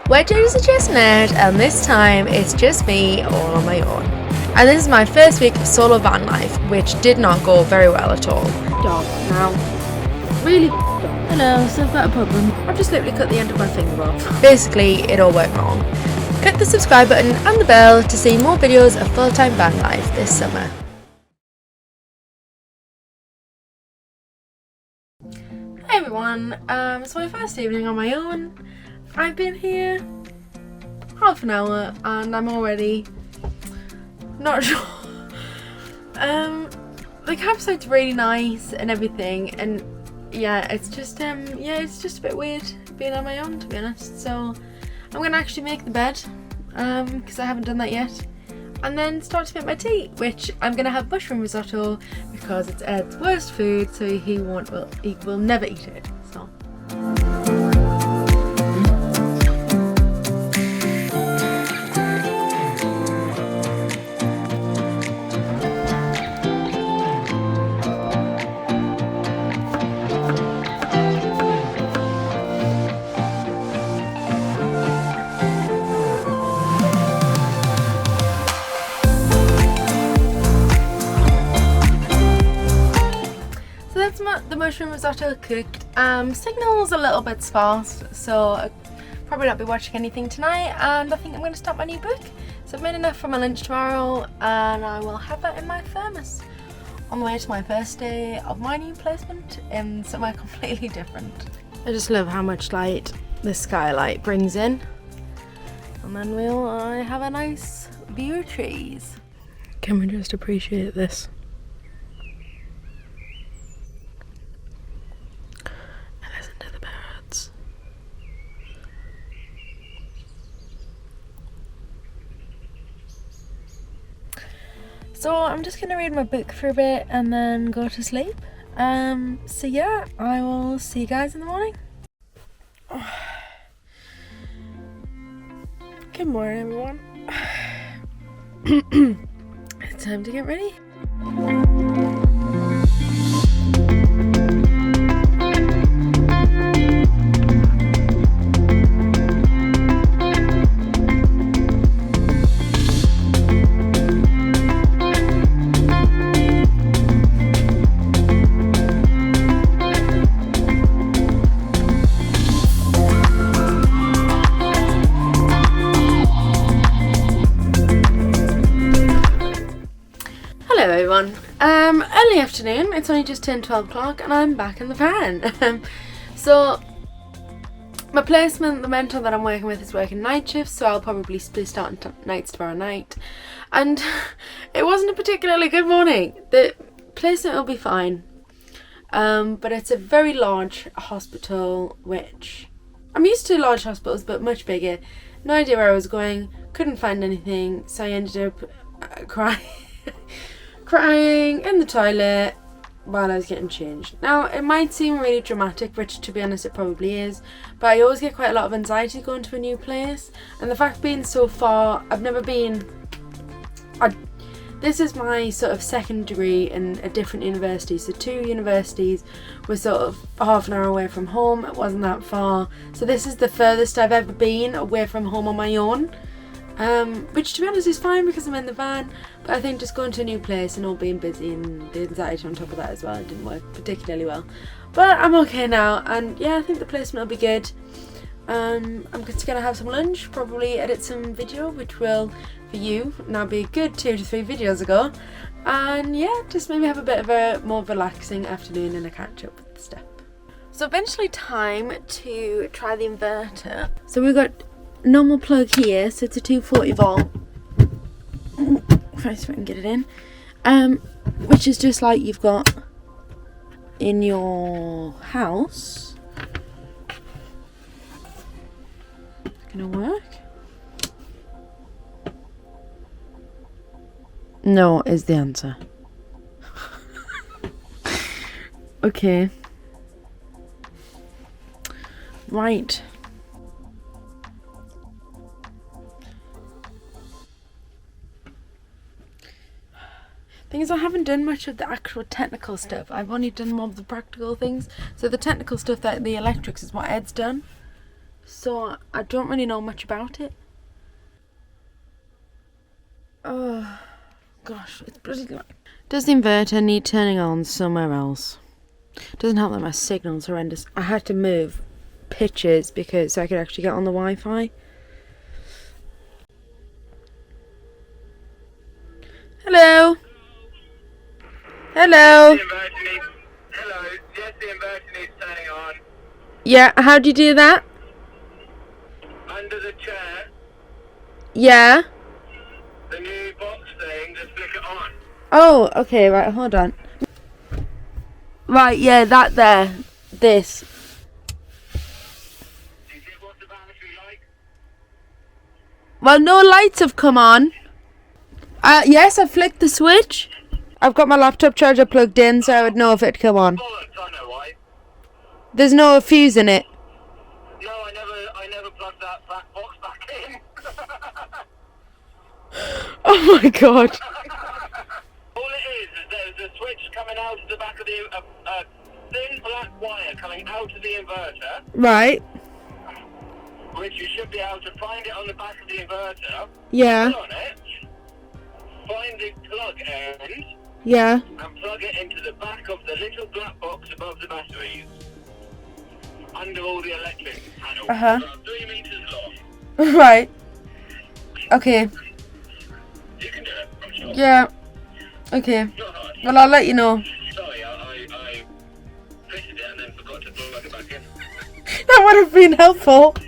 We're Jess and Ed, and this time it's just me all on my own. And this is my first week of solo van life, which did not go very well at all. Dog now. Really dog. Hello, so I've got a problem. I've just literally cut the end of my finger off. Basically, it all went wrong. Click the subscribe button and the bell to see more videos of full-time van life this summer. Hey everyone, it's my first evening on my own. I've been here half an hour and I'm already not sure. The campsite's really nice and everything, and yeah, it's just a bit weird being on my own, to be honest. So I'm gonna actually make the bed because I haven't done that yet, and then start to make my tea, which I'm gonna have mushroom risotto because it's Ed's worst food, so he will never eat it. So. The mushroom risotto cooked. Signal's a little bit sparse, so I'll probably not be watching anything tonight, and I think I'm going to start my new book. So I've made enough for my lunch tomorrow, and I will have that in my thermos on the way to my first day of my new placement in somewhere completely different. I just love how much light this skylight brings in, and then we'll have a nice view of trees. Can we just appreciate this? So I'm just going to read my book for a bit and then go to sleep. So yeah, I will see you guys in the morning. Good morning, everyone. It's time to get ready. Hello everyone, early afternoon, it's only just turned 12 o'clock and I'm back in the van. So my placement, the mentor that I'm working with, is working night shifts, so I'll probably be starting nights tomorrow night, and it wasn't a particularly good morning. The placement will be fine, but it's a very large hospital, which I'm used to large hospitals, but much bigger. No idea where I was going, couldn't find anything, so I ended up crying in the toilet while I was getting changed. Now, it might seem really dramatic, which to be honest it probably is, but I always get quite a lot of anxiety going to a new place, and the fact being so far, I've never been... This is my sort of second degree in a different university, so 2 universities were sort of half an hour away from home. It wasn't that far, so this is the furthest I've ever been away from home on my own. Which to be honest is fine because I'm in the van, but I think just going to a new place and all being busy and the anxiety on top of that as well, it didn't work particularly well. But I'm okay now, and yeah, I think the placement will be good. I'm just going to have some lunch, probably edit some video, which will, for you, now be a good 2 to 3 videos ago. And yeah, just maybe have a bit of a more relaxing afternoon and a catch up with stuff. So eventually time to try the inverter. So we've got normal plug here, so it's a 240 volt. First, if I can get it in, which is just like you've got in your house. Gonna work? No is the answer. Okay. Right. Thing is, I haven't done much of the actual technical stuff. I've only done more of the practical things. So the technical stuff, that the electrics, is what Ed's done. so I don't really know much about it. Oh gosh, it's bloody light. Does the inverter need turning on somewhere else? Doesn't help that my signal's horrendous. I had to move pitches because so I could actually get on the Wi-Fi. Hello. Hello. Hello. Yes, the inverter needs turning on. Yeah, how do you do that? Under the chair, Yeah. the new box thing, just flick it on. Oh, okay, right, hold on. Right, yeah, that there. This. Do you see what the battery like? Well, no lights have come on. Yes, I flicked the switch. I've got my laptop charger plugged in, so I would know if it'd come on. Bollocks, I know why. There's no fuse in it. No, I never plugged that back box back in. Oh my god. All it is there's a switch coming out of the back of the thin black wire coming out of the inverter, Right. which you should be able to find it on the back of the inverter. Yeah. Pull on it, find the plug end, Yeah. and plug it into the back of the little black box above the batteries. Under all the electric panels. Uh-huh. About 3 meters long. Right. Okay. You can do it, I'm sure. Yeah. Okay. Not hard. Well, I'll let you know. Sorry, I fitted it and then forgot to plug it back in. That would have been helpful. Also,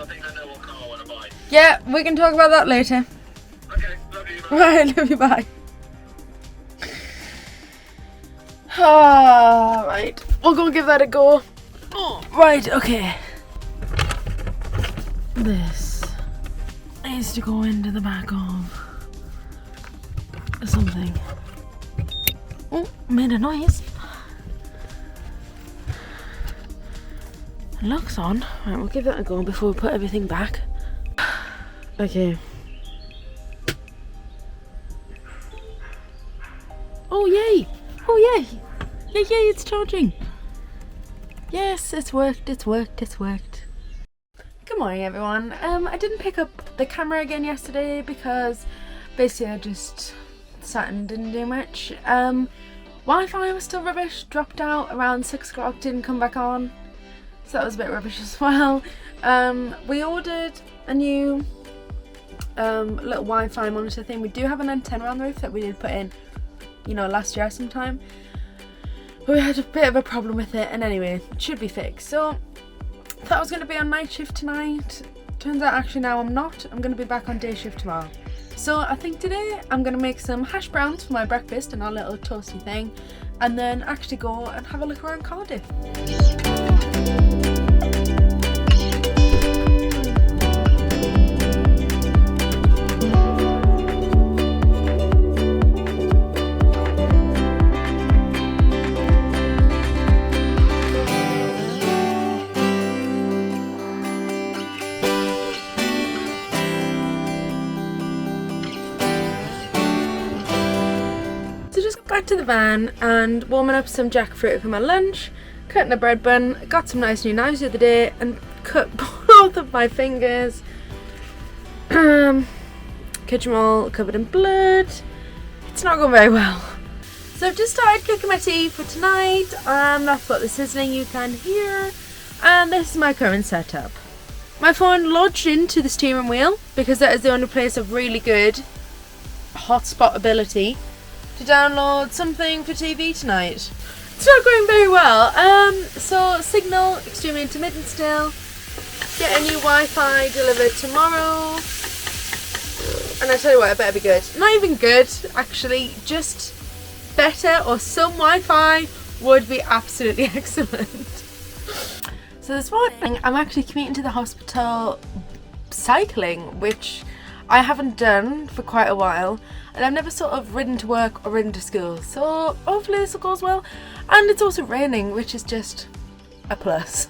I think I know what car I want to buy. Yeah, we can talk about that later. Okay, love you. Bye. Right, love you, bye. Ah, right. We'll go give that a go. Oh, right, okay. This needs to go into the back of something. Oh, made a noise. Locks on. Right, we'll give that a go before we put everything back. Okay. Oh yay! Oh yay! Yay yay! It's charging. Yes, it's worked. It's worked. It's worked. Good morning, everyone. I didn't pick up the camera again yesterday because basically I just sat and didn't do much. Wi-Fi was still rubbish. Dropped out around 6 o'clock. Didn't come back on. So that was a bit rubbish as well. We ordered a new little Wi-Fi monitor thing. We do have an antenna on the roof that we did put in, you know, last year sometime. But we had a bit of a problem with it, and anyway, it should be fixed. So thought I was going to be on night shift tonight. Turns out actually now I'm not. I'm going to be back on day shift tomorrow. So I think today I'm going to make some hash browns for my breakfast and our little toasty thing, and then actually go and have a look around Cardiff. Back to the van and warming up some jackfruit for my lunch, cutting a bread bun. Got some nice new knives the other day and cut both of my fingers. Kitchen roll covered in blood. It's not going very well. So I've just started cooking my tea for tonight, and that's what the sizzling you can hear. And this is my current setup. My phone lodged into the steering wheel because that is the only place of really good hotspot ability to download something for TV tonight. It's not going very well. So signal extremely intermittent still. Get a new Wi-Fi delivered tomorrow. And I tell you what, it better be good. Not even good, actually, just better, or some Wi-Fi would be absolutely excellent. So this morning I'm actually commuting to the hospital cycling, which I haven't done for quite a while, and I've never sort of ridden to work or ridden to school, so hopefully this goes well. And it's also raining, which is just a plus.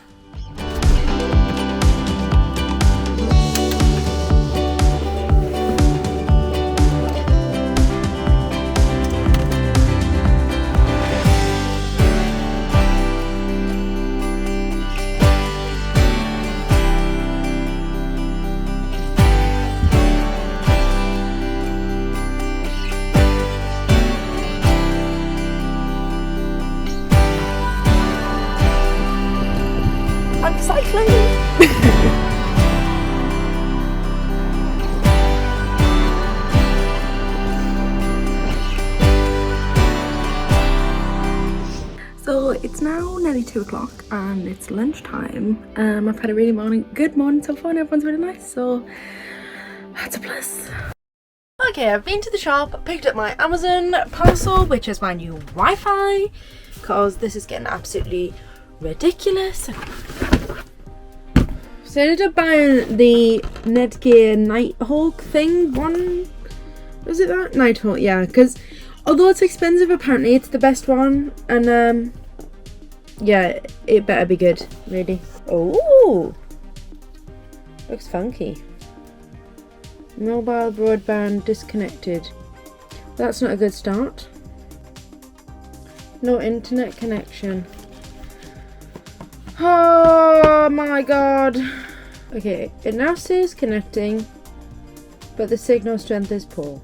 So it's now nearly 2 o'clock and it's lunchtime. I've had a really good morning so far and everyone's really nice, so that's a plus. Okay, I've been to the shop, picked up my Amazon parcel, which is my new Wi-Fi, because this is getting absolutely ridiculous. So I ended up buying the Netgear Nighthawk thing. Was it that? Nighthawk, yeah, because although it's expensive, apparently it's the best one, and yeah, it better be good, really. Oh, looks funky. Mobile broadband disconnected. That's not a good start. No internet connection. Oh my god. Okay, it now says connecting, but the signal strength is poor.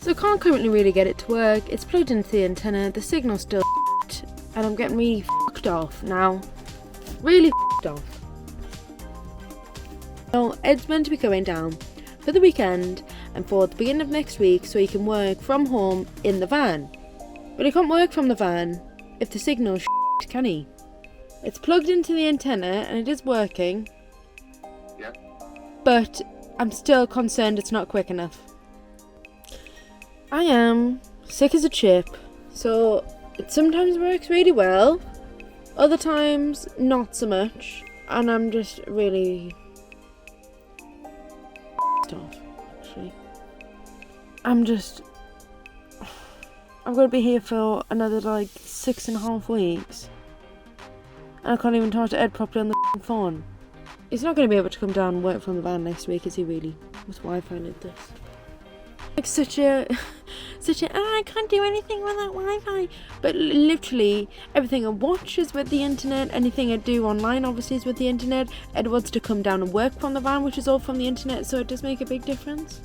So I can't currently really get it to work. It's plugged into the antenna, the signal's still and I'm getting really fucked off now. Really fucked off. So Ed's meant to be going down for the weekend and for the beginning of next week so he can work from home in the van. But he can't work from the van if the signal's shit, can he? It's plugged into the antenna and it is working. Yeah. But I'm still concerned it's not quick enough. I am sick as a chip, so it sometimes works really well, other times not so much, and I'm just really off, actually. I'm gonna be here for another like 6.5 weeks, and I can't even talk to Ed properly on the phone. He's not gonna be able to come down and work from the van next week, is he really? With Wi-Fi like this. Like such a I can't do anything with that Wi-Fi. But literally everything I watch is with the internet. Anything I do online obviously is with the internet. Ed wants to come down and work from the van, which is all from the internet, so it does make a big difference.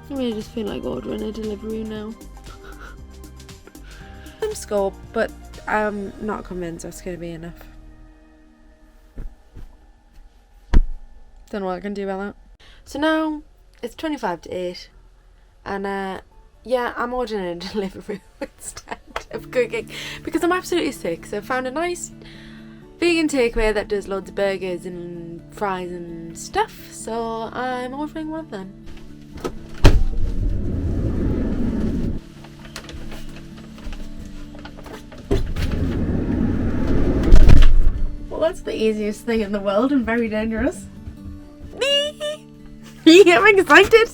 I really just feel like ordering a delivery now. I'm scope, but I'm not convinced that's going to be enough. Don't know what I can do about that. So now it's 25 to 8. And yeah, I'm ordering a delivery instead of cooking because I'm absolutely sick. So I found a nice vegan takeaway that does loads of burgers and fries and stuff. So I'm ordering one of them. Well, that's the easiest thing in the world and very dangerous. I'm excited.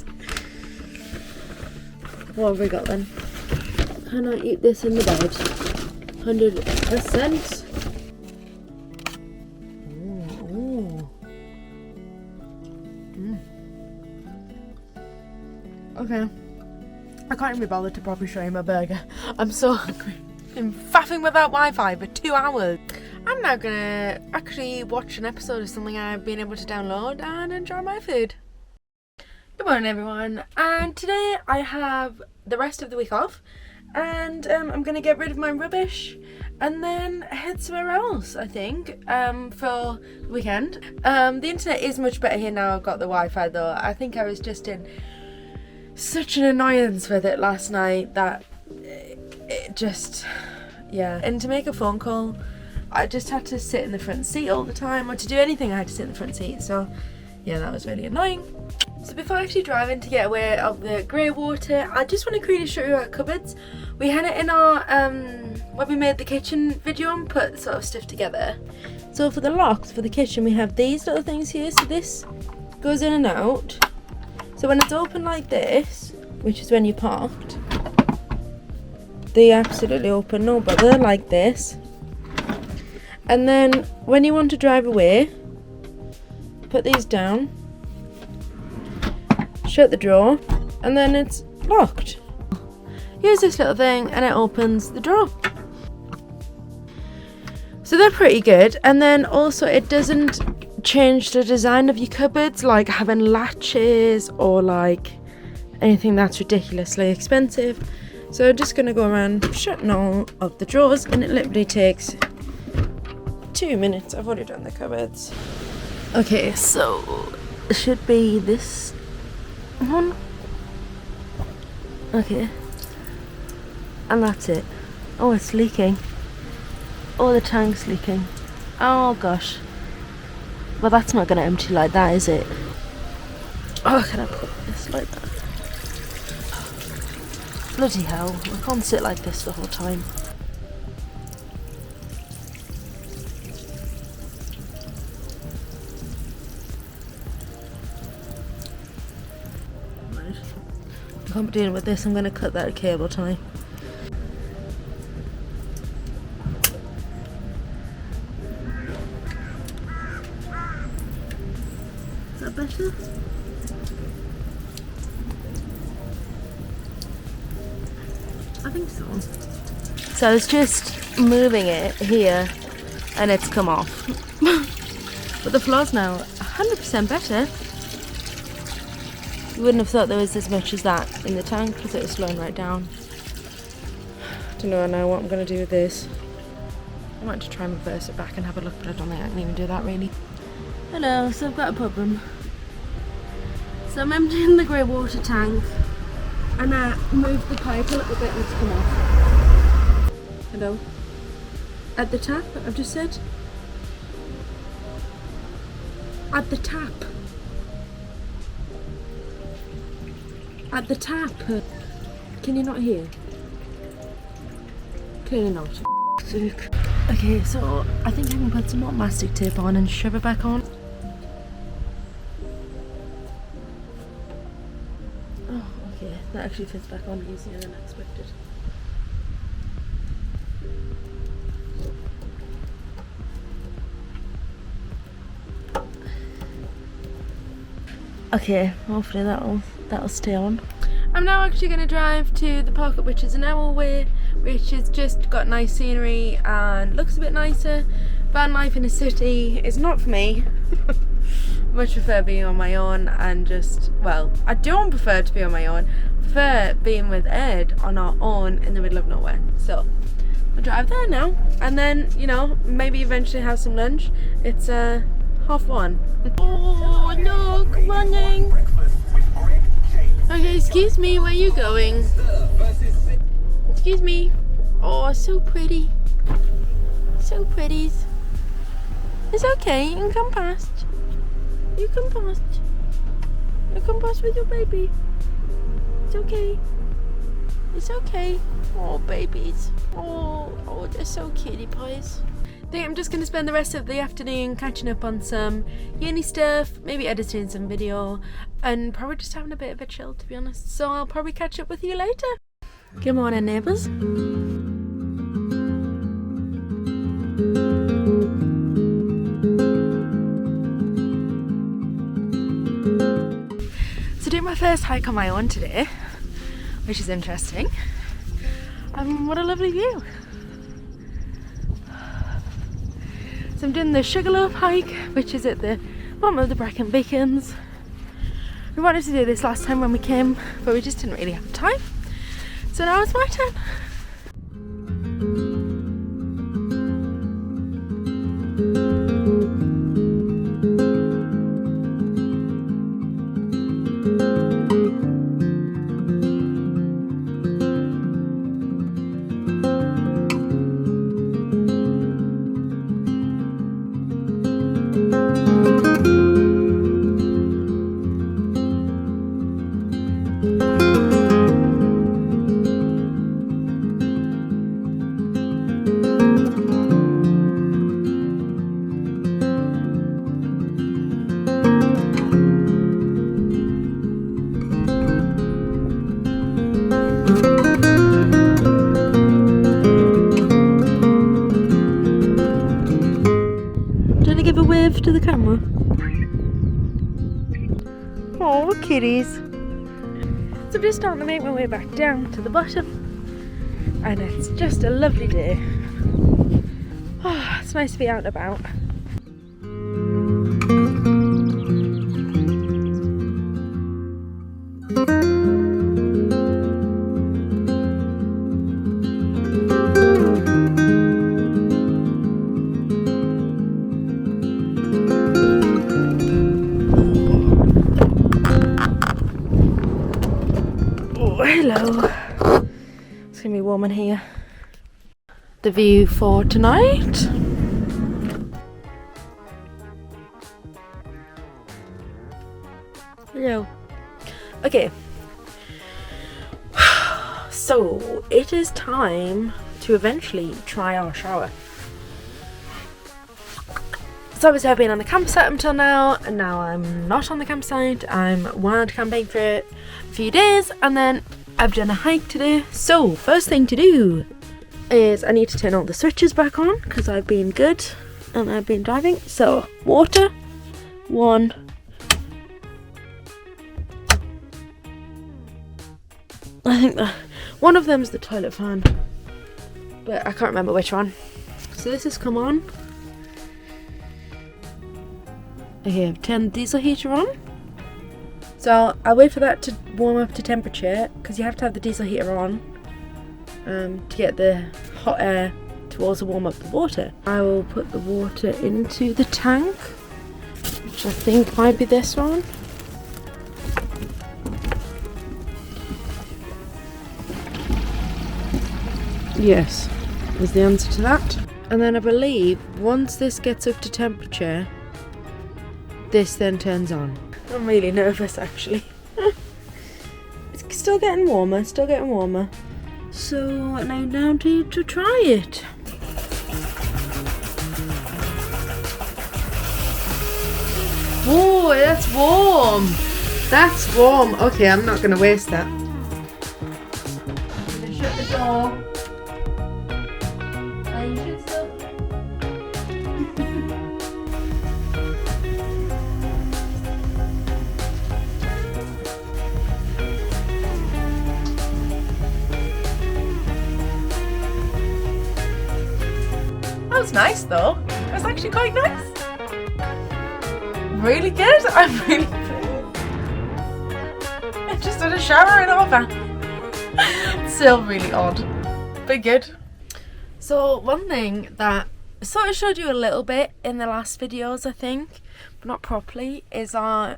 What have we got then? Can I eat this in the bed? 100%. Ooh. Okay. I can't even be bothered to properly show you my burger. I'm so hungry. I'm faffing with that Wi-Fi for 2 hours. I'm now gonna actually watch an episode of something I've been able to download and enjoy my food. Good morning everyone, and today I have the rest of the week off and I'm going to get rid of my rubbish and then head somewhere else, I think, for the weekend. The internet is much better here now I've got the Wi-Fi though. I think I was just in such an annoyance with it last night that it just, yeah. And to make a phone call I just had to sit in the front seat all the time, or to do anything I had to sit in the front seat, so yeah, that was really annoying. So before actually driving to get away of the grey water, I just want to quickly show you our cupboards. We had it in our, when we made the kitchen video and put sort of stuff together. So for the locks for the kitchen we have these little things here, so this goes in and out. So when it's open like this, which is when you parked, they absolutely open no bother like this. And then when you want to drive away, put these down, shut the drawer, and then it's locked. Here's this little thing and it opens the drawer. So they're pretty good, and then also it doesn't change the design of your cupboards, like having latches or like anything that's ridiculously expensive. So I'm just going to go around shutting all of the drawers, and it literally takes 2 minutes. I've already done the cupboards. Okay, so it should be this one. Okay. And that's it. Oh, it's leaking. Oh, the tank's leaking. Oh gosh. Well, that's not going to empty like that, is it? Oh, can I put this like that? Bloody hell, I can't sit like this the whole time. Right. I can't be dealing with this, I'm going to cut that cable tie. Is that better? I think so. So I was just moving it here and it's come off. But the floor's now 100% better. You wouldn't have thought there was as much as that in the tank because it was slowing right down. Don't know now what I'm going to do with this. I might just try and reverse it back and have a look, but I don't think I can even do that really. Hello, so I've got a problem. So I'm emptying the grey water tank and I moved the pipe a little bit and it's come off. Hello? At the tap, I've just said. At the tap. At the tap. Can you not hear? Clearly not. Okay, so I think I can put some more mastic tape on and shove it back on. Oh, okay, that actually fits back on easier than I expected. Okay, hopefully that'll stay on. I'm now actually going to drive to the park which is an hour away, which has just got nice scenery and looks a bit nicer. Van life in a city is not for me. Much prefer being on my own and just, well, I don't prefer to be on my own. I prefer being with Ed on our own in the middle of nowhere. So I'll drive there now and then, you know, maybe eventually have some lunch. It's 1:30. Oh, look, running. Okay, excuse me, where are you going? Excuse me. Oh, so pretty. So pretties. It's okay, you can come past. You come past. You come past with your baby. It's okay. It's okay. Oh, babies. Oh, they're so cutie pies. I think I'm just going to spend the rest of the afternoon catching up on some uni stuff, maybe editing some video, and probably just having a bit of a chill, to be honest. So I'll probably catch up with you later. Good morning, neighbours. So doing my first hike on my own today, which is interesting. What a lovely view. So I'm doing the Sugarloaf hike, which is at the bottom of the Brecon Beacons. We wanted to do this last time when we came, but we just didn't really have time. So now it's my turn. Give a wave to the camera. Oh, kitties. So I'm just starting to make my way back down to the bottom, and it's just a lovely day. Oh, it's nice to be out and about. Hello. It's gonna be warm in here. The view for tonight. Hello. Okay. So it is time to eventually try our shower. So obviously I've been on the campsite until now, and now I'm not on the campsite. I'm wild camping for a few days, and then I've done a hike today. So first thing to do is I need to turn all the switches back on because I've been good and I've been driving. So water, one. I think that one of them is the toilet fan, but I can't remember which one. So this has come on. Okay, turn the diesel heater on. So I'll wait for that to warm up to temperature because you have to have the diesel heater on to get the hot air to also warm up the water. I will put the water into the tank, which I think might be this one. Yes, is the answer to that. And then I believe once this gets up to temperature, this then turns on. I'm really nervous actually. It's still getting warmer, So now down to try it. Oh, that's warm. That's warm. Okay, I'm not gonna waste that. I'm gonna shut the door. You should still. That was nice though. It was actually quite nice. Really good. I'm really good. I just had a shower in our van. Still really odd, but good. So one thing that I sort of showed you a little bit in the last videos, I think, but not properly, is our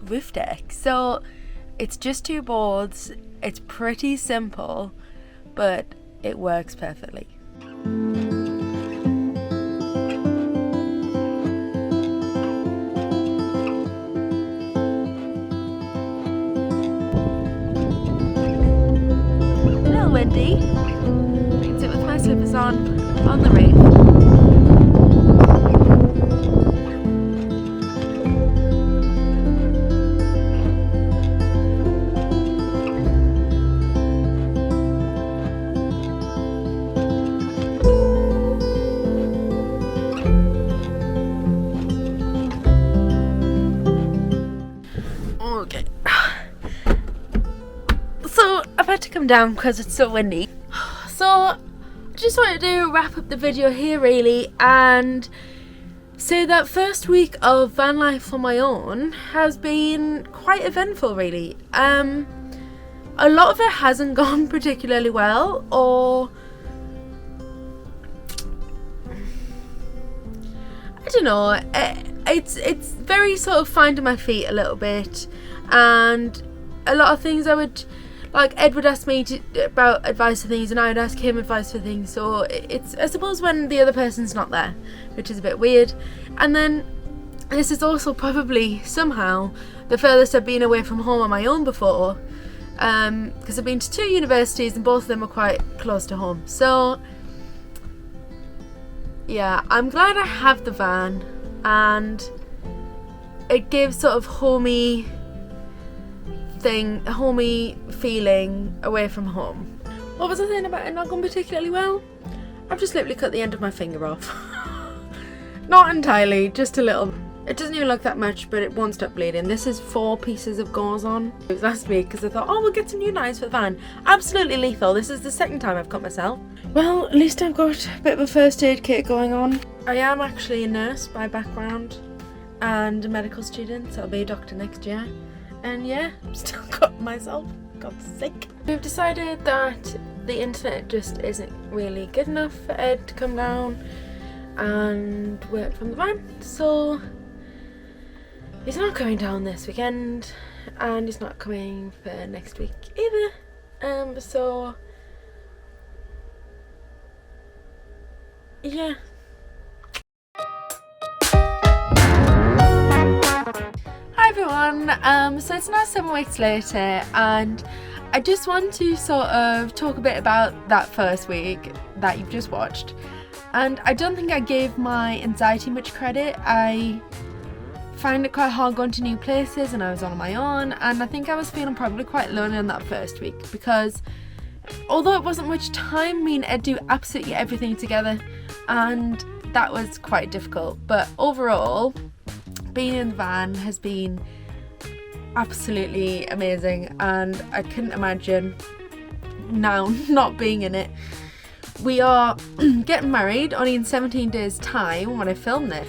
roof deck. So it's just two boards. It's pretty simple, but it works perfectly. Windy. I can sit with my slippers on the roof. Okay. So I've had to come down because it's so windy. So I just wanted to wrap up the video here really and say that first week of van life on my own has been quite eventful really. A lot of it hasn't gone particularly well, or I don't know, it's very sort of finding my feet a little bit, and a lot of things I would, like, Ed would ask me about advice for things and I would ask him advice for things, so it's, I suppose, when the other person's not there, which is a bit weird. And then this is also probably somehow the furthest I've been away from home on my own before, because I've been to 2 universities and both of them are quite close to home. So yeah, I'm glad I have the van, and it gives sort of homey feeling away from home. What was I saying about it not going particularly well? I've just literally cut the end of my finger off. Not entirely, just a little. It doesn't even look that much, but it won't stop bleeding. This is 4 pieces of gauze on. It was last week because I thought, oh, we'll get some new knives for the van. Absolutely lethal. This is the second time I've cut myself. Well, at least I've got a bit of a first aid kit going on. I am actually a nurse by background and a medical student, so I'll be a doctor next year. And yeah, I'm still cutting myself. Got sick. We've decided that the internet just isn't really good enough for Ed to come down and work from the van, so he's not coming down this weekend, and he's not coming for next week either. So yeah. Hi everyone, so it's now 7 weeks later, and I just want to sort of talk a bit about that first week that you've just watched. And I don't think I gave my anxiety much credit. I find it quite hard going to new places, and I was on my own, and I think I was feeling probably quite lonely on that first week, because although it wasn't much time, me and Ed do absolutely everything together, and that was quite difficult. But overall, being in the van has been absolutely amazing, and I couldn't imagine now not being in it. We are getting married only in 17 days time when I film this,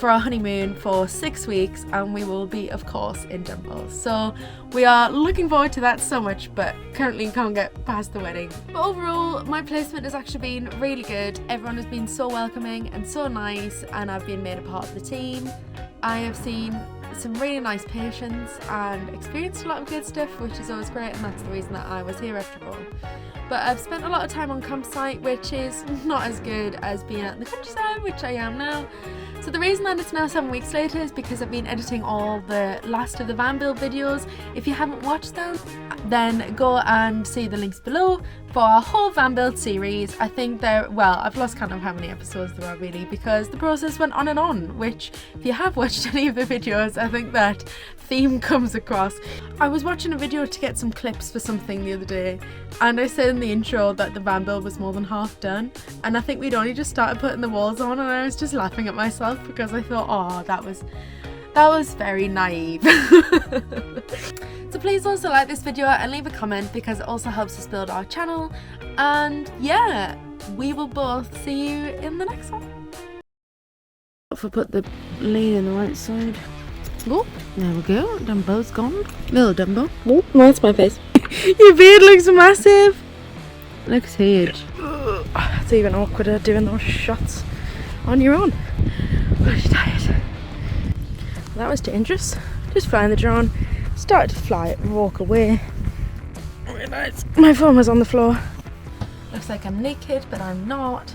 for our honeymoon for 6 weeks, and we will be of course in Dumbo. So we are looking forward to that so much, but currently can't get past the wedding. But overall, my placement has actually been really good. Everyone has been so welcoming and so nice, and I've been made a part of the team. I have seen some really nice patients and experienced a lot of good stuff, which is always great, and that's the reason that I was here after all. But I've spent a lot of time on campsite, which is not as good as being out in the countryside, which I am now. So the reason that it's now 7 weeks later is because I've been editing all the last of the van build videos. If you haven't watched them, then go and see the links below for our whole van build series. I think I've lost count of how many episodes there are really, because the process went on and on, which if you have watched any of the videos, I think that theme comes across. I was watching a video to get some clips for something the other day, and I said in the intro that the van build was more than half done, and I think we'd only just started putting the walls on, and I was just laughing at myself because I thought, oh, that was very naive. So please also like this video and leave a comment, because it also helps us build our channel. And yeah, we will both see you in the next one. If I put the lead in the right side. Oh, there we go. Dumbo's gone. Little Dumbo. Oh, that's my face. Your beard looks massive. Looks huge. It's even awkwarder doing those shots on your own. I'm tired. That was dangerous. Just flying the drone. Started to fly it and walk away. I realised my phone was on the floor. Looks like I'm naked, but I'm not.